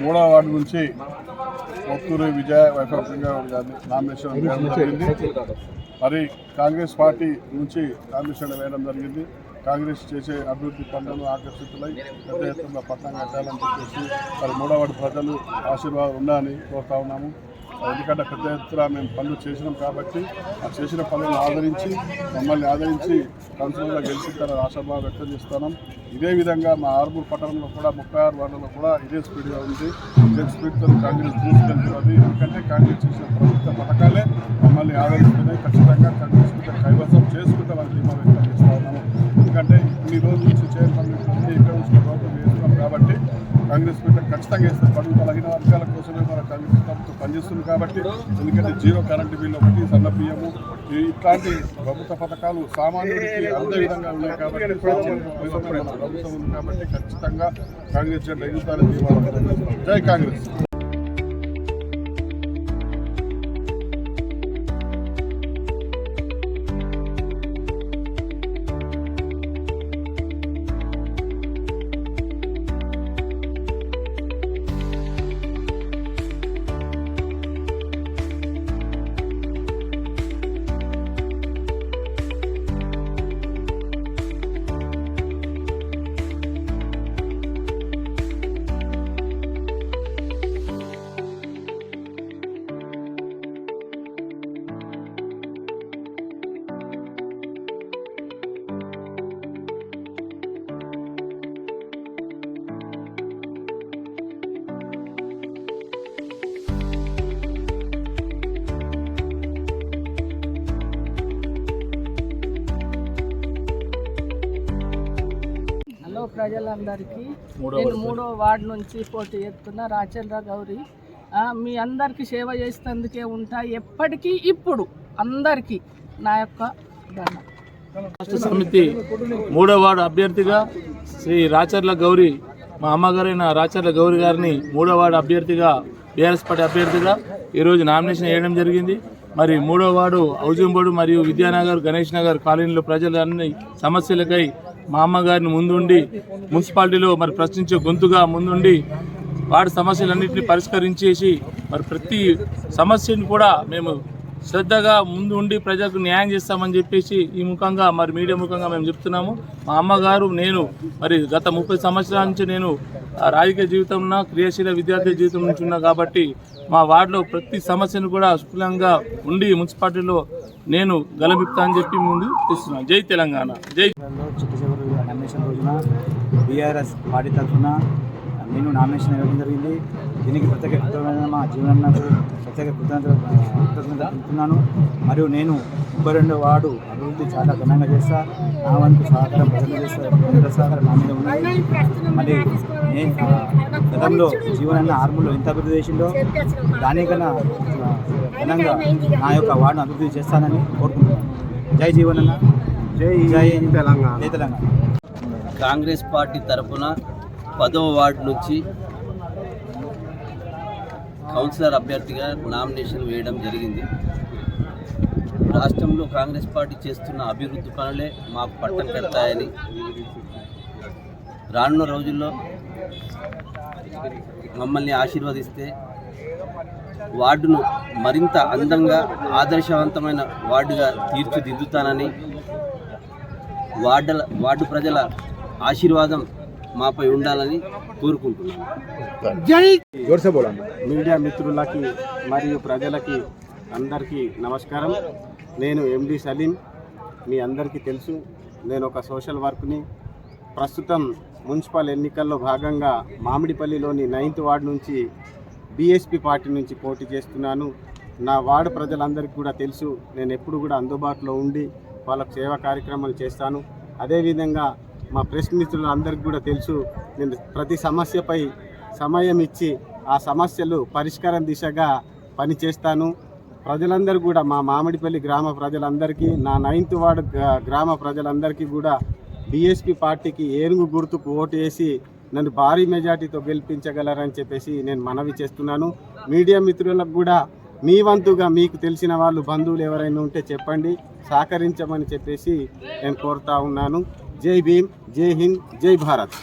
మూడవ వార్డు నుంచి ఒత్తూరు విజయ వైఫల్యంగా నామినేషన్ వేయడం జరిగింది. మరి కాంగ్రెస్ పార్టీ నుంచి నామినేషన్ వేయడం జరిగింది. కాంగ్రెస్ చేసే అభివృద్ధి పనులను ఆకర్షితులై పెద్ద ఎత్తున పట్టణం కట్టాలని చెప్పేసి మరి మూడవ వార్డు ప్రజలు ఆశీర్వాదం ఉండాలని కోరుతా ఉన్నాము. ఎందుకంటే పెద్ద ఎత్తున మేము పనులు చేసినాం కాబట్టి ఆ చేసిన పనులను ఆదరించి మమ్మల్ని ఆదరించి కౌన్సిలర్గా గెలిచిస్తారని ఆశాభావం వ్యక్తం చేస్తున్నాం. ఇదే విధంగా మా ఆర్మూర్ పట్టణంలో కూడా 36 వార్డుల్లో కూడా ఇదే స్పీడ్గా ఉంది. ఇదే స్పీడ్తో కాంగ్రెస్ దూసుకెళ్తున్నది. ఎందుకంటే కాంగ్రెస్ చేసిన ప్రభుత్వ పథకాలే మమ్మల్ని ఆదరిస్తున్నాయి. ఖచ్చితంగా కాంగ్రెస్ కైవసం చేసుకుంటామని ధీమా వ్యక్తం చేస్తా ఉన్నాము. ఎందుకంటే ఇన్ని రోజుల నుంచి చేయడం ఇక్కడ నుంచి ప్రభుత్వం చేస్తున్నాం కాబట్టి కాంగ్రెస్ ప్రభుత్వం ఖచ్చితంగా వేస్తారు. బడుగు బలహీన వర్గాల కోసమే మన కాంగ్రెస్ ప్రభుత్వం పనిచేస్తుంది కాబట్టి ఎందుకంటే జీరో కరెంటు బిల్లు ఒకటి, సన్న బియ్యము ఇట్లాంటి ప్రభుత్వ పథకాలు సామాన్యుడికి అందే విధంగా ఉన్నాయి కాబట్టి ప్రభుత్వం ఉంది కాబట్టి ఖచ్చితంగా కాంగ్రెస్ జెండా ఎగుతారని తీర్మానం. జై కాంగ్రెస్. ప్రజలందరికీ నేను 3వ వార్డు నుంచి పోటీ చేస్తున్న రాచంద్ర గౌరి. మీ అందరికీ సేవ చేసేందుకే ఉంటా ఎప్పటికీ ఇప్పుడు అందరికీ నా యొక్క దండం. రాష్ట్ర సమితి 3వ వార్డు అభ్యర్థిగా శ్రీ రాచర్ల గౌరి, మా అమ్మగారైన రాచర్ల గౌరి గారిని 3వ వార్డు అభ్యర్థిగా బీఆర్ఎస్ పార్టీ అభ్యర్థిగా ఈరోజు నామినేషన్ వేయడం జరిగింది. మరి 3వ వార్డు ఔజంబోడు మరియు విద్యానగర్, గణేష్ నగర్ కాలనీలో ప్రజలు అన్ని సమస్యలకై మా అమ్మగారిని ముందుండి మున్సిపాలిటీలో మరి ప్రశ్నించే గొంతుగా ముందుండి వార్డు సమస్యలన్నింటినీ పరిష్కరించేసి మరి ప్రతి సమస్యను కూడా మేము శ్రద్ధగా ముందు ఉండి ప్రజలకు న్యాయం చేస్తామని చెప్పేసి ఈ ముఖంగా మరి మీడియా ముఖంగా మేము చెప్తున్నాము. మా అమ్మగారు నేను మరి గత 30 సంవత్సరాల నుంచి నేను రాజకీయ జీవితం ఉన్నా, క్రియాశీల విద్యార్థి జీవితం నుంచి ఉన్నా కాబట్టి మా వార్డులో ప్రతి సమస్యను కూడా స్ఫులంగా ఉండి మున్సిపాలిటీలో నేను గలమిప్తా అని చెప్పి ముందు ఇస్తున్నాను. జై తెలంగాణ. జై. చిట్టచివరి నామినేషన్ రోజున బీఆర్ఎస్ పార్టీ తరఫున నేను నామినేషన్ ఇవ్వడం జరిగింది. దీనికి ప్రత్యేక కృతజ్ఞత మా జీవనకు ప్రత్యేక కృతజ్ఞత తెలుపుతున్నాను. మరియు నేను 32వ వార్డు అభివృద్ధి చాలా ఘనంగా చేస్తా. నా వంతు సహకారం ప్రజలు చేస్తారు. ప్రజల సహకారం నా మీద ఉన్నది. మరి నేను గతంలో జీవనన్న ఆర్మూర్లో ఎంత అభివృద్ధి చేసిందో దానికన్నా ఘనంగా నా యొక్క వార్డును అభివృద్ధి చేస్తానని కోరుకుంటున్నాను. జై జీవనన్న. జై జై తెలంగాణ. జై తెలంగాణ. కాంగ్రెస్ పార్టీ తరఫున 10వ వార్డు నుంచి కౌన్సిలర్ అభ్యర్థిగా నామినేషన్ వేయడం జరిగింది. రాష్ట్రంలో కాంగ్రెస్ పార్టీ చేస్తున్న అభివృద్ధి పనులే మాకు పట్టం కడతాయని, రానున్న రోజుల్లో మమ్మల్ని ఆశీర్వదిస్తే వార్డును మరింత అందంగా ఆదర్శవంతమైన వార్డుగా తీర్చిదిద్దుతానని, వార్డు ప్రజల ఆశీర్వాదం మాపై ఉండాలని కోరుకుంటున్నాను. మీడియా మిత్రులకి మరియు ప్రజలకి అందరికీ నమస్కారం. నేను ఎండి సలీం. మీ అందరికీ తెలుసు నేను ఒక సోషల్ వర్క్ని. ప్రస్తుతం మున్సిపల్ ఎన్నికల్లో భాగంగా మామిడిపల్లిలోని 9th వార్డు నుంచి బీఎస్పీ పార్టీ నుంచి పోటీ చేస్తున్నాను. నా వార్డు ప్రజలందరికీ కూడా తెలుసు నేను ఎప్పుడు కూడా అందుబాటులో ఉండి వాళ్ళకు సేవా కార్యక్రమాలు చేస్తాను. అదేవిధంగా మా ప్రెస్ మిత్రులందరికీ కూడా తెలుసు నేను ప్రతి సమస్యపై సమయం ఇచ్చి ఆ సమస్యలు పరిష్కారం దిశగా పనిచేస్తాను. ప్రజలందరూ కూడా మా మామిడిపల్లి గ్రామ ప్రజలందరికీ, నా 9th వార్డు గ్రామ ప్రజలందరికీ కూడా బీఎస్పీ పార్టీకి ఏనుగు గుర్తుకు ఓటు వేసి నన్ను భారీ మెజార్టీతో గెలిపించగలరని చెప్పేసి నేను మనవి చేస్తున్నాను. మీడియా మిత్రులకు కూడా మీ వంతుగా మీకు తెలిసిన వాళ్ళు బంధువులు ఎవరైనా ఉంటే చెప్పండి, సహకరించమని చెప్పేసి నేను కోరుతా ఉన్నాను. జై భీమ్, జై హింద్, జై భారత్.